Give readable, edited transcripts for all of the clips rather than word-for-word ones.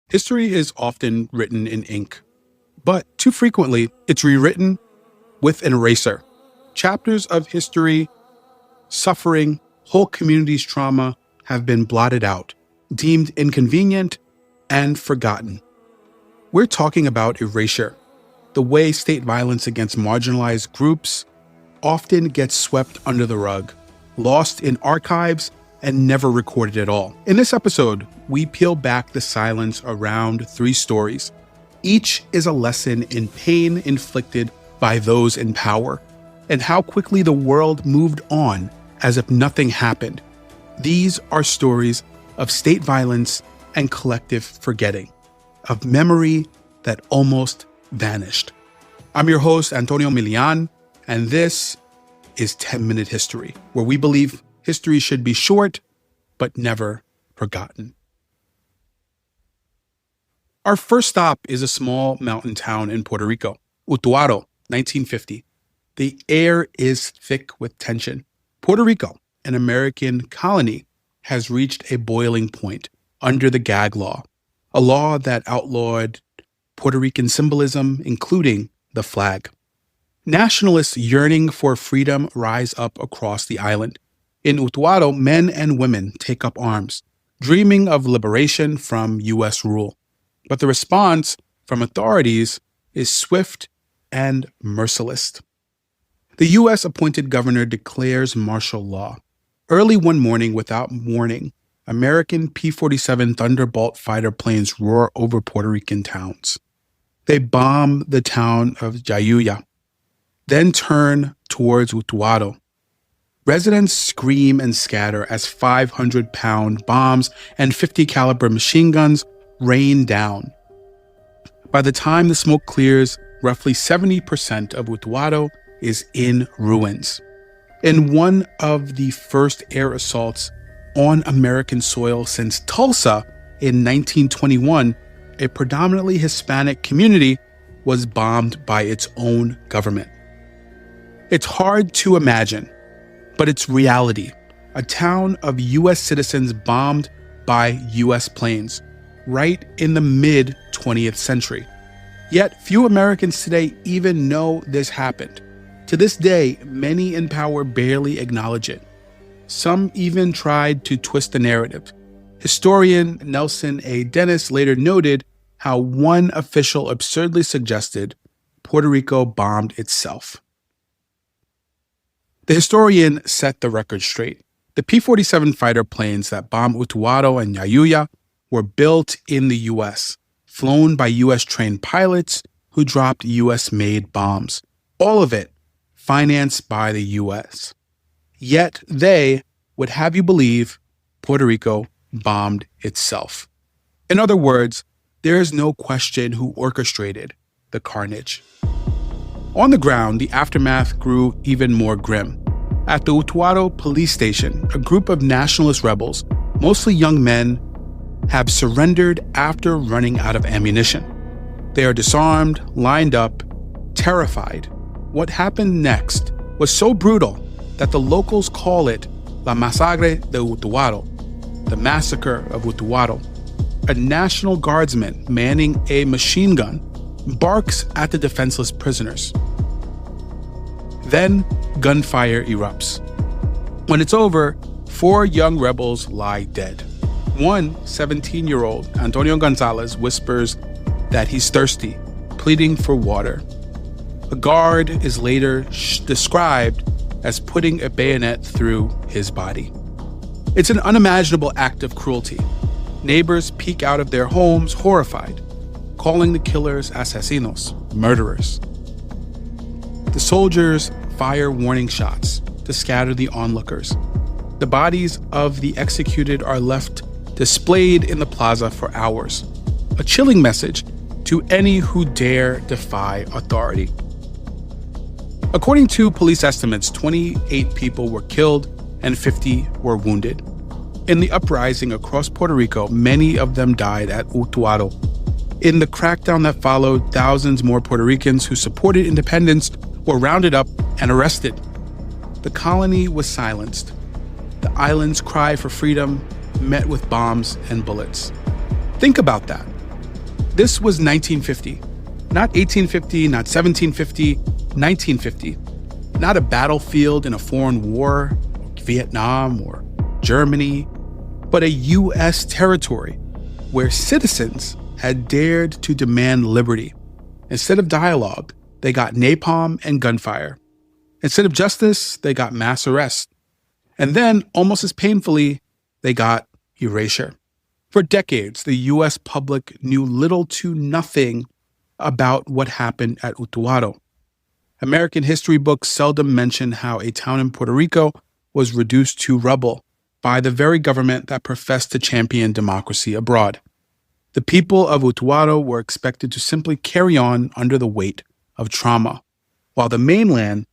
History is often written in ink, but too frequently it's rewritten with an eraser. Chapters of history, suffering, whole communities' trauma have been blotted out, deemed inconvenient, and forgotten. We're talking about erasure, the way state violence against marginalized groups often gets swept under the rug, lost in archives, and never recorded at all. In this episode, we peel back the silence around 3 stories. Each is a lesson in pain inflicted by those in power, and how quickly the world moved on as if nothing happened. These are stories of state violence and collective forgetting, of memory that almost vanished. I'm your host, Antonio Milian, and this is 10-Minute History, where we believe history should be short, but never forgotten. Our first stop is a small mountain town in Puerto Rico, Utuado, 1950. The air is thick with tension. Puerto Rico, an American colony, has reached a boiling point under the gag law, a law that outlawed Puerto Rican symbolism, including the flag. Nationalists yearning for freedom rise up across the island. In Utuado, men and women take up arms, dreaming of liberation from U.S. rule. But the response from authorities is swift and merciless. The U.S.-appointed governor declares martial law. Early one morning, without warning, American P-47 Thunderbolt fighter planes roar over Puerto Rican towns. They bomb the town of Jayuya, then turn towards Utuado. Residents scream and scatter as 500-pound bombs and 50-caliber machine guns rain down. By the time the smoke clears, roughly 70% of Utuado is in ruins. In one of the first air assaults on American soil since Tulsa in 1921, a predominantly Hispanic community was bombed by its own government. It's hard to imagine, but it's reality. A town of U.S. citizens bombed by U.S. planes, right in the mid-20th century. Yet few Americans today even know this happened. To this day, many in power barely acknowledge it. Some even tried to twist the narrative. Historian Nelson A. Dennis later noted how one official absurdly suggested Puerto Rico bombed itself. The historian set the record straight. The P-47 fighter planes that bombed Utuado and Jayuya were built in the U.S., flown by U.S.-trained pilots who dropped U.S.-made bombs. All of it financed by the U.S. Yet they would have you believe Puerto Rico bombed itself. In other words, there is no question who orchestrated the carnage. On the ground, the aftermath grew even more grim. At the Utuado police station, a group of nationalist rebels, mostly young men, have surrendered after running out of ammunition. They are disarmed, lined up, terrified. What happened next was so brutal that the locals call it La Masacre de Utuado, the massacre of Utuado. A National Guardsman manning a machine gun barks at the defenseless prisoners. Then gunfire erupts. When it's over, 4 young rebels lie dead. One 17-year-old, Antonio Gonzalez, whispers that he's thirsty, pleading for water. A guard is later described as putting a bayonet through his body. It's an unimaginable act of cruelty. Neighbors peek out of their homes horrified, calling the killers asesinos, murderers. The soldiers fire warning shots to scatter the onlookers. The bodies of the executed are left displayed in the plaza for hours, a chilling message to any who dare defy authority. According to police estimates, 28 people were killed and 50 were wounded. In the uprising across Puerto Rico, many of them died at Utuado. In the crackdown that followed, thousands more Puerto Ricans who supported independence were rounded up and arrested. The colony was silenced. The island's cry for freedom met with bombs and bullets. Think about that. This was 1950. Not 1850, not 1750, 1950. Not a battlefield in a foreign war, Vietnam or Germany, but a U.S. territory where citizens had dared to demand liberty. Instead of dialogue, they got napalm and gunfire. Instead of justice, they got mass arrest. And then, almost as painfully, they got erasure. For decades, the U.S. public knew little to nothing about what happened at Utuado. American history books seldom mention how a town in Puerto Rico was reduced to rubble by the very government that professed to champion democracy abroad. The people of Utuado were expected to simply carry on under the weight of trauma, while the mainland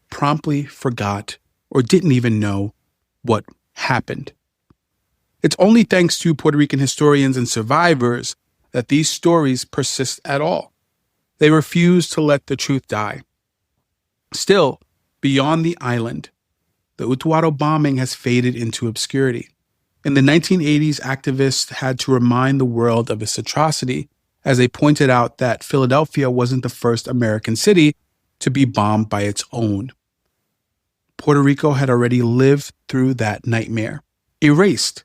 promptly forgot or didn't even know what happened. It's only thanks to Puerto Rican historians and survivors that these stories persist at all. They refuse to let the truth die. Still, beyond the island, the Utuado bombing has faded into obscurity. In the 1980s, activists had to remind the world of this atrocity as they pointed out that Philadelphia wasn't the first American city to be bombed by its own. Puerto Rico had already lived through that nightmare, erased,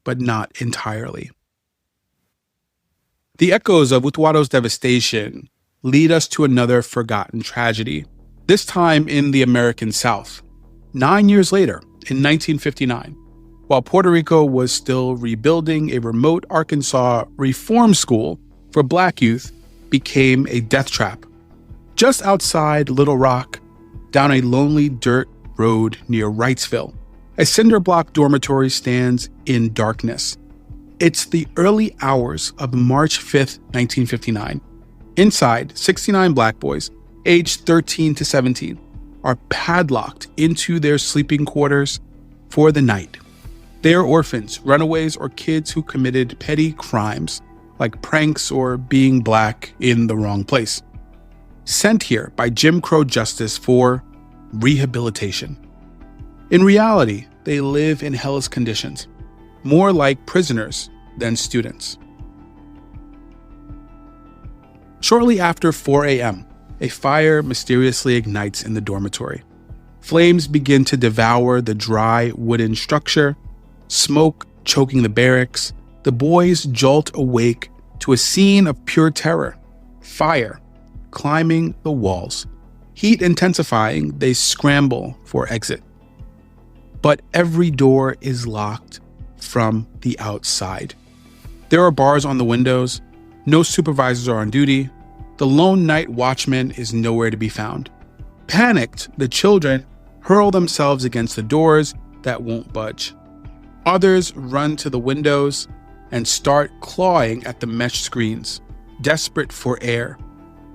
but not entirely. The echoes of Utuado's devastation lead us to another forgotten tragedy, this time in the American South. 9 years later, in 1959, while Puerto Rico was still rebuilding, a remote Arkansas reform school for Black youth became a death trap. Just outside Little Rock, down a lonely dirt road near Wrightsville, a cinder block dormitory stands in darkness. It's the early hours of March 5th, 1959. Inside, 69 Black boys, aged 13 to 17, are padlocked into their sleeping quarters for the night. They are orphans, runaways, or kids who committed petty crimes like pranks or being Black in the wrong place. Sent here by Jim Crow justice for rehabilitation. In reality, they live in hellish conditions, more like prisoners than students. Shortly after 4 a.m., a fire mysteriously ignites in the dormitory. Flames begin to devour the dry wooden structure, smoke choking the barracks. The boys jolt awake to a scene of pure terror. Fire climbing the walls. Heat intensifying, they scramble for exit. But every door is locked from the outside. There are bars on the windows. No supervisors are on duty. The lone night watchman is nowhere to be found. Panicked, the children hurl themselves against the doors that won't budge. Others run to the windows and start clawing at the mesh screens, desperate for air.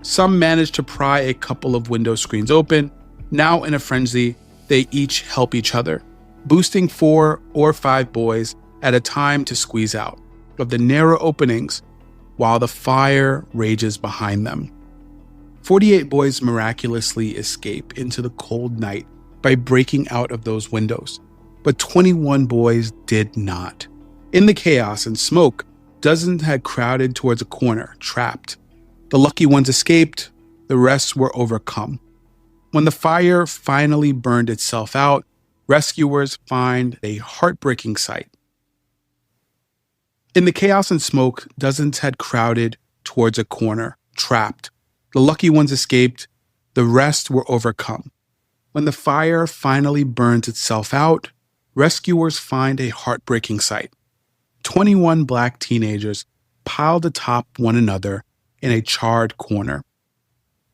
Some manage to pry a couple of window screens open. Now in a frenzy, they each help each other, boosting 4 or 5 boys at a time to squeeze out of the narrow openings while the fire rages behind them. 48 boys miraculously escape into the cold night by breaking out of those windows, but 21 boys did not. In the chaos and smoke, dozens had crowded towards a corner, trapped. The lucky ones escaped, the rest were overcome. When the fire finally burned itself out, rescuers find a heartbreaking sight. In the chaos and smoke, dozens had crowded towards a corner, trapped. The lucky ones escaped, the rest were overcome. When the fire finally burns itself out, rescuers find a heartbreaking sight. 21 Black teenagers piled atop one another in a charred corner,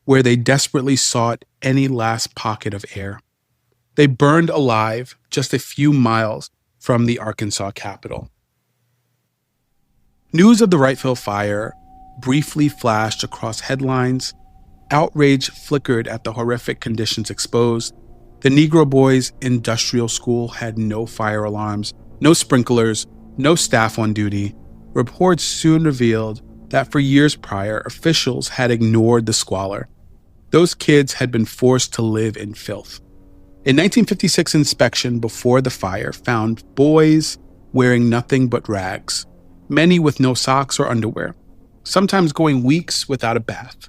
where they desperately sought any last pocket of air. They burned alive just a few miles from the Arkansas capital. News of the Wrightsville fire briefly flashed across headlines. Outrage flickered at the horrific conditions exposed. The Negro boys' industrial school had no fire alarms, no sprinklers, no staff on duty. Reports soon revealed that for years prior, officials had ignored the squalor. Those kids had been forced to live in filth. A 1956 inspection before the fire found boys wearing nothing but rags, many with no socks or underwear. sometimes going weeks without a bath.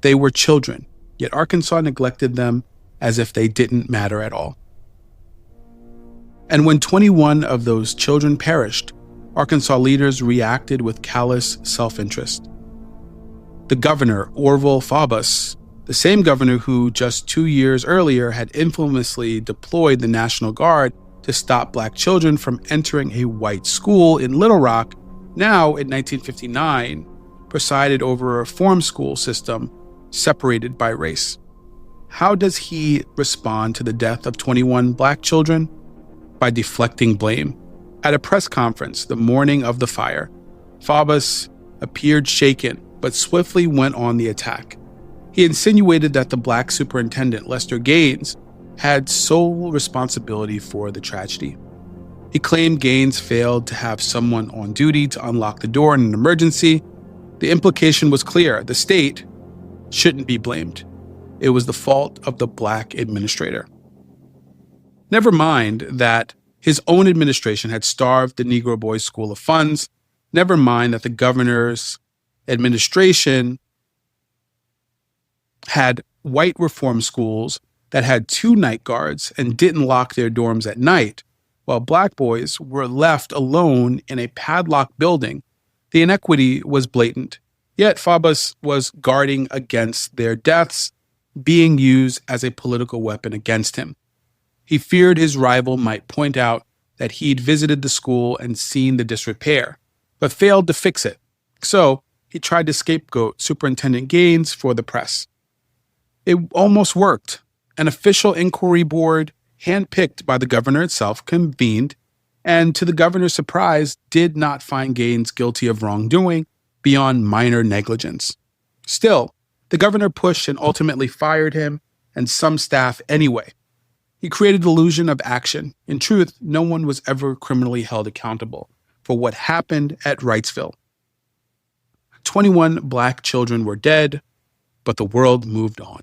They were children, yet Arkansas neglected them as if they didn't matter at all. And when 21 of those children perished, Arkansas leaders reacted with callous self-interest. The governor, Orville Faubus, the same governor who just 2 years earlier had infamously deployed the National Guard to stop black children from entering a white school in Little Rock, now in 1959, presided over a reform school system separated by race. How does he respond to the death of 21 black children? By deflecting blame. At a press conference the morning of the fire, Faubus appeared shaken but swiftly went on the attack. He insinuated that the black superintendent, Lester Gaines, had sole responsibility for the tragedy. He claimed Gaines failed to have someone on duty to unlock the door in an emergency. The implication was clear: the state shouldn't be blamed. It was the fault of the black administrator. Never mind that his own administration had starved the Negro Boys School of funds. Never mind that the governor's administration had white reform schools that had 2 night guards and didn't lock their dorms at night, while black boys were left alone in a padlocked building. The inequity was blatant. Yet Faubus was guarding against their deaths being used as a political weapon against him. He feared his rival might point out that he'd visited the school and seen the disrepair, but failed to fix it. So he tried to scapegoat Superintendent Gaines for the press. It almost worked. An official inquiry board, handpicked by the governor itself, convened, and to the governor's surprise, did not find Gaines guilty of wrongdoing beyond minor negligence. Still, the governor pushed and ultimately fired him and some staff anyway. He created the illusion of action. In truth, no one was ever criminally held accountable for what happened at Wrightsville. 21 black children were dead, but the world moved on.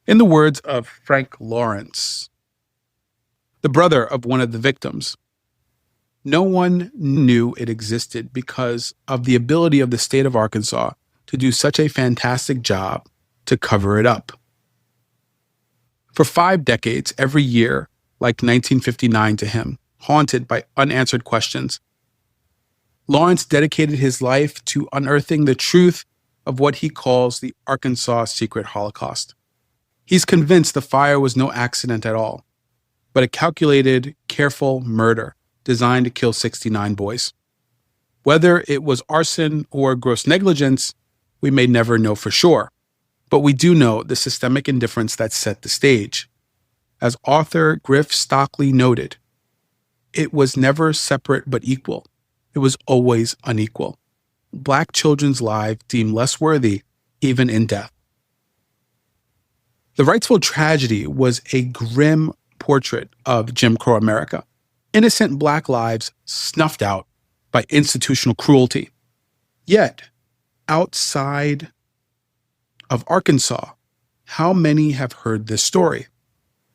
In the words of Frank Lawrence, the brother of one of the victims, no one knew it existed because of the ability of the state of Arkansas to do such a fantastic job to cover it up. For 5 decades, every year, like 1959 to him, haunted by unanswered questions, Lawrence dedicated his life to unearthing the truth of what he calls the Arkansas secret Holocaust. He's convinced the fire was no accident at all, but a calculated, careful murder designed to kill 69 boys. Whether it was arson or gross negligence, we may never know for sure, but we do know the systemic indifference that set the stage. As author Griff Stockley noted, it was never separate but equal. It was always unequal. Black children's lives deemed less worthy, even in death. The Wrightsville tragedy was a grim portrait of Jim Crow America. Innocent black lives snuffed out by institutional cruelty. Yet, outside of Arkansas, how many have heard this story?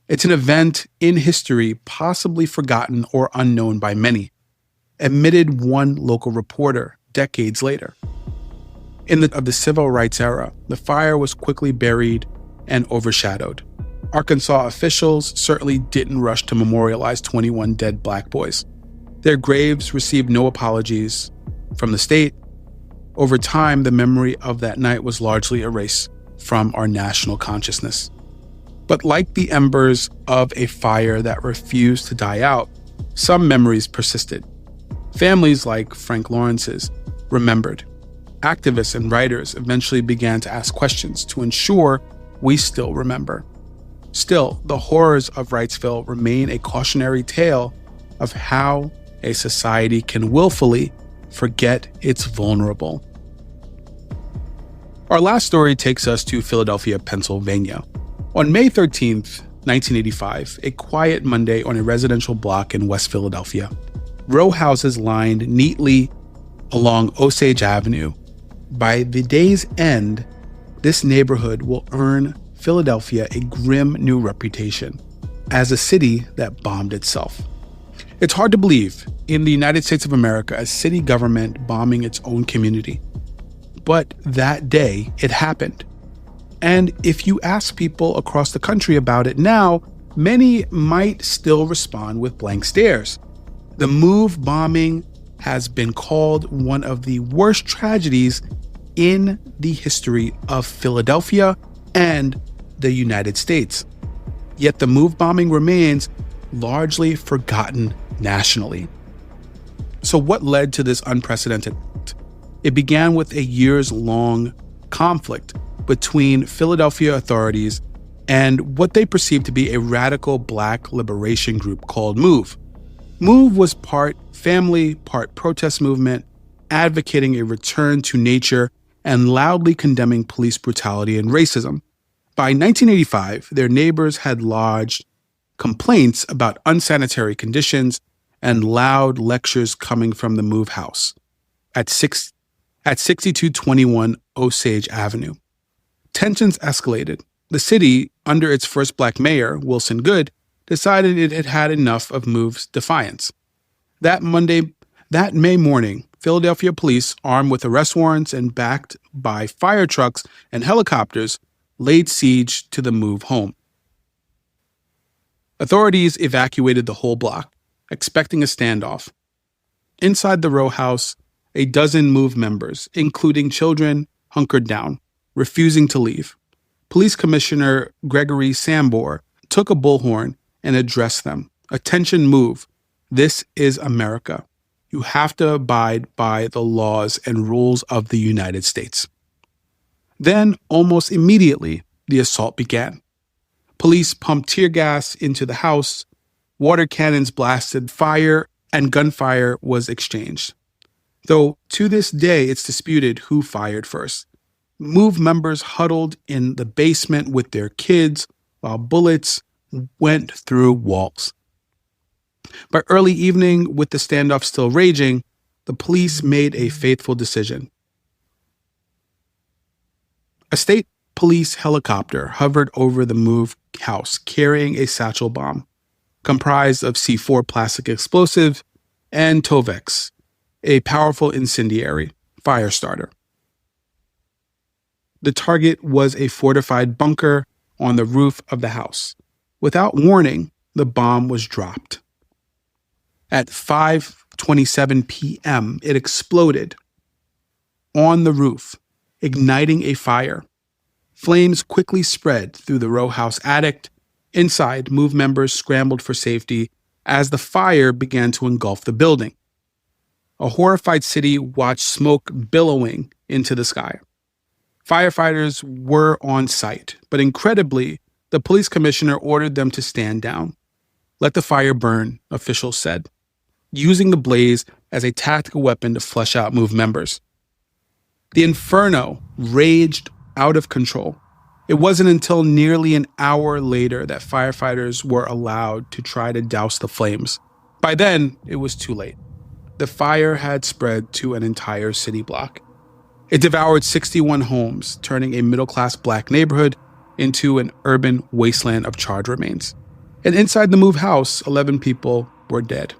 It's an event in history possibly forgotten or unknown by many, admitted one local reporter decades later. In the civil rights era, the fire was quickly buried and overshadowed. Arkansas officials certainly didn't rush to memorialize 21 dead black boys. Their graves received no apologies from the state. Over time, the memory of that night was largely erased from our national consciousness. But like the embers of a fire that refused to die out, some memories persisted. Families like Frank Lawrence's remembered. Activists and writers eventually began to ask questions to ensure we still remember. Still, the horrors of Wrightsville remain a cautionary tale of how a society can willfully forget its vulnerable. Our last story takes us to Philadelphia, Pennsylvania. On May 13th, 1985, a quiet Monday on a residential block in West Philadelphia, row houses lined neatly along Osage Avenue. By the day's end, this neighborhood will earn Philadelphia a grim new reputation as a city that bombed itself. It's hard to believe in the United States of America, a city government bombing its own community. But that day, it happened. And if you ask people across the country about it now, many might still respond with blank stares. The MOVE bombing has been called one of the worst tragedies in the history of Philadelphia and the United States. Yet the MOVE bombing remains largely forgotten nationally. So what led to this unprecedented act? It began with a years-long conflict between Philadelphia authorities and what they perceived to be a radical Black liberation group called MOVE. MOVE was part family, part protest movement, advocating a return to nature and loudly condemning police brutality and racism. By 1985, their neighbors had lodged complaints about unsanitary conditions and loud lectures coming from the MOVE house at 6221 Osage Avenue. Tensions escalated. The city, under its first Black mayor, Wilson Goode, decided it had had enough of MOVE's defiance. That May morning, Philadelphia police, armed with arrest warrants and backed by fire trucks and helicopters, laid siege to the MOVE home. Authorities evacuated the whole block, expecting a standoff. Inside the row house, a dozen MOVE members, including children, hunkered down, refusing to leave. Police Commissioner Gregory Sambor took a bullhorn and addressed them. Attention, MOVE. This is America. You have to abide by the laws and rules of the United States. Then, almost immediately, the assault began. Police pumped tear gas into the house, water cannons blasted, fire and gunfire was exchanged. Though to this day, it's disputed who fired first. MOVE members huddled in the basement with their kids while bullets went through walls. By early evening, with the standoff still raging, the police made a fateful decision. A state police helicopter hovered over the MOVE house carrying a satchel bomb comprised of C4 plastic explosive and Tovex, a powerful incendiary fire starter. The target was a fortified bunker on the roof of the house. Without warning, the bomb was dropped. At 5:27 p.m., it exploded on the roof, igniting a fire. Flames quickly spread through the row house attic. Inside, MOVE members scrambled for safety as the fire began to engulf the building. A horrified city watched smoke billowing into the sky. Firefighters were on site, but incredibly, the police commissioner ordered them to stand down. Let the fire burn, officials said, using the blaze as a tactical weapon to flush out MOVE members. The inferno raged out of control. It wasn't until nearly an hour later that firefighters were allowed to try to douse the flames. By then, it was too late. The fire had spread to an entire city block. It devoured 61 homes, turning a middle-class Black neighborhood into an urban wasteland of charred remains. And inside the MOVE house, 11 people were dead.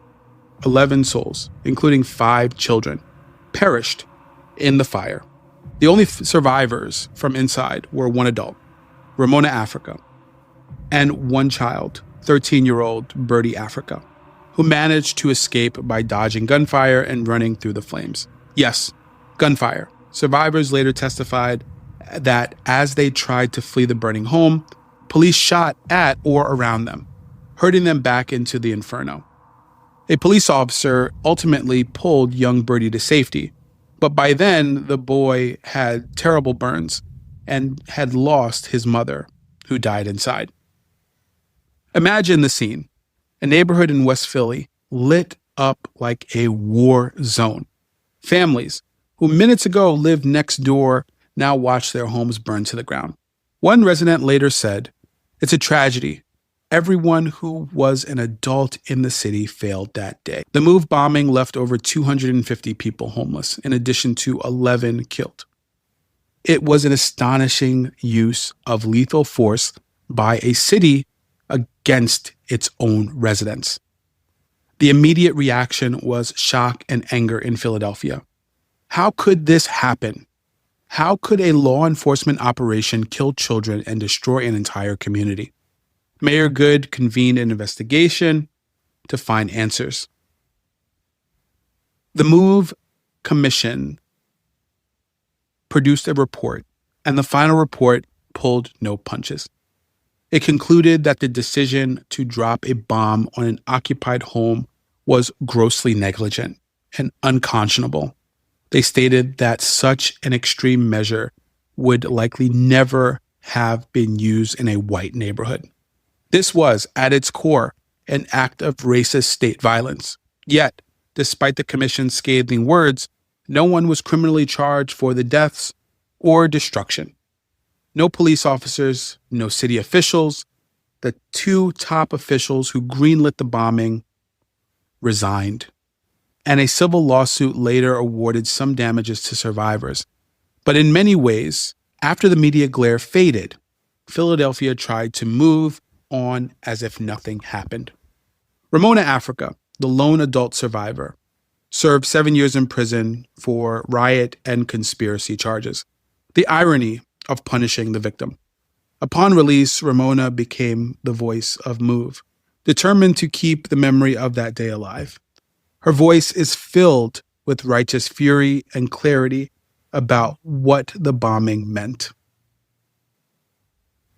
11 souls, including 5 children, perished in the fire. The only survivors from inside were one adult, Ramona Africa, and one child, 13-year-old Birdie Africa, who managed to escape by dodging gunfire and running through the flames. Yes, gunfire. Survivors later testified that as they tried to flee the burning home, police shot at or around them, herding them back into the inferno. A police officer ultimately pulled young Birdie to safety, but by then the boy had terrible burns and had lost his mother, who died inside. Imagine the scene. A neighborhood in West Philly lit up like a war zone. Families who minutes ago lived next door now watch their homes burn to the ground. One resident later said, "It's a tragedy. Everyone who was an adult in the city failed that day." The MOVE bombing left over 250 people homeless, in addition to 11 killed. It was an astonishing use of lethal force by a city against its own residents. The immediate reaction was shock and anger in Philadelphia. How could this happen? How could a law enforcement operation kill children and destroy an entire community? Mayor Good convened an investigation to find answers. The MOVE Commission produced a report, and the final report pulled no punches. It concluded that the decision to drop a bomb on an occupied home was grossly negligent and unconscionable. They stated that such an extreme measure would likely never have been used in a white neighborhood. This was, at its core, an act of racist state violence. Yet, despite the commission's scathing words, no one was criminally charged for the deaths or destruction. No police officers, no city officials. The two top officials who greenlit the bombing resigned, and a civil lawsuit later awarded some damages to survivors. But in many ways, after the media glare faded, Philadelphia tried to move on as if nothing happened. Ramona Africa, the lone adult survivor, served 7 years in prison for riot and conspiracy charges. The irony of punishing the victim. Upon release, Ramona became the voice of MOVE, determined to keep the memory of that day alive. Her voice is filled with righteous fury and clarity about what the bombing meant.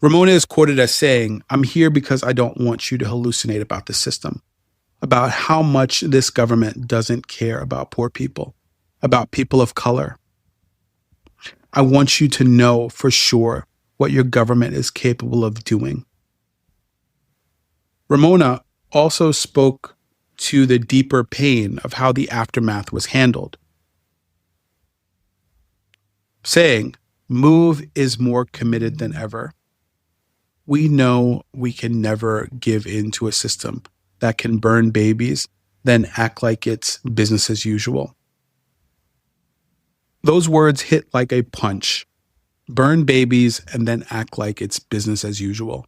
Ramona is quoted as saying, "I'm here because I don't want you to hallucinate about the system, about how much this government doesn't care about poor people, about people of color. I want you to know for sure what your government is capable of doing." Ramona also spoke to the deeper pain of how the aftermath was handled, saying, "MOVE is more committed than ever. We know we can never give in to a system that can burn babies, then act like it's business as usual." Those words hit like a punch. Burn babies and then act like it's business as usual.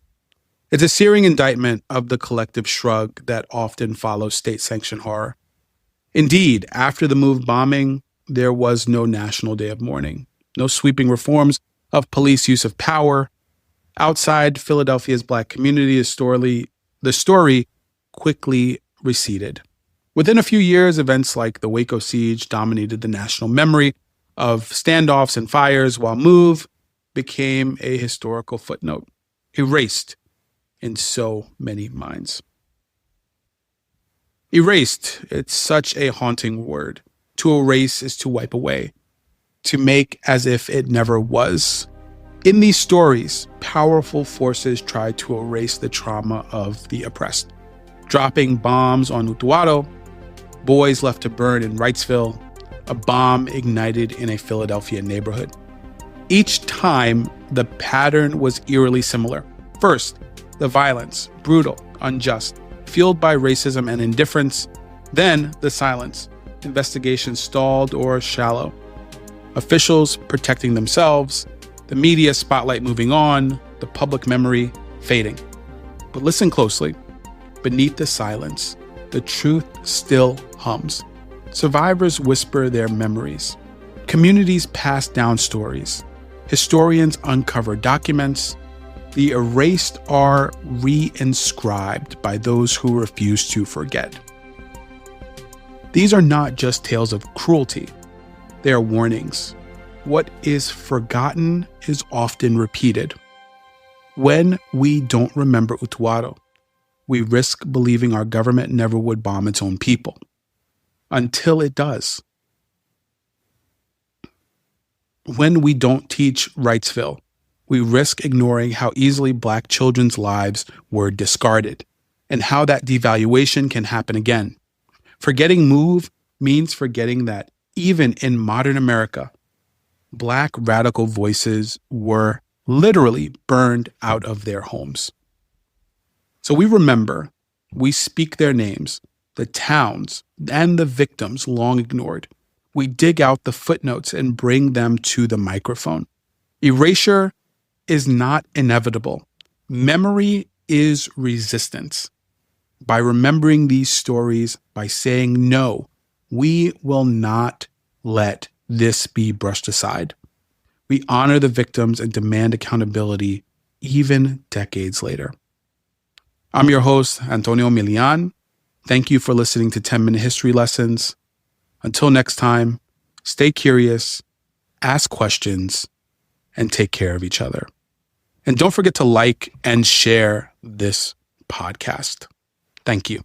It's a searing indictment of the collective shrug that often follows state-sanctioned horror. Indeed, after the MOVE bombing, there was no national day of mourning, no sweeping reforms of police use of power. Outside Philadelphia's Black community, the story quickly receded. Within a few years, events like the Waco siege dominated the national memory of standoffs and fires, while MOVE became a historical footnote, erased in so many minds. Erased, it's such a haunting word. To erase is to wipe away, to make as if it never was. In these stories, powerful forces try to erase the trauma of the oppressed. Dropping bombs on Utuado, boys left to burn in Wrightsville, a bomb ignited in a Philadelphia neighborhood. Each time, the pattern was eerily similar. First, the violence, brutal, unjust, fueled by racism and indifference. Then, the silence, investigations stalled or shallow. Officials protecting themselves, the media spotlight moving on, the public memory fading. But listen closely. Beneath the silence, the truth still hums. Survivors whisper their memories. Communities pass down stories. Historians uncover documents. The erased are reinscribed by those who refuse to forget. These are not just tales of cruelty. They are warnings. What is forgotten is often repeated. When we don't remember Utuado, we risk believing our government never would bomb its own people. Until it does. When we don't teach Wrightsville, we risk ignoring how easily Black children's lives were discarded and how that devaluation can happen again. Forgetting MOVE means forgetting that even in modern America, Black radical voices were literally burned out of their homes. So we remember, we speak their names, the towns and the victims long ignored. We dig out the footnotes and bring them to the microphone. Erasure is not inevitable. Memory is resistance. By remembering these stories, by saying no, we will not let this be brushed aside. We honor the victims and demand accountability even decades later. I'm your host, Antonio Milian. Thank you for listening to 10-Minute History Lessons. Until next time, stay curious, ask questions, and take care of each other. And don't forget to like and share this podcast. Thank you.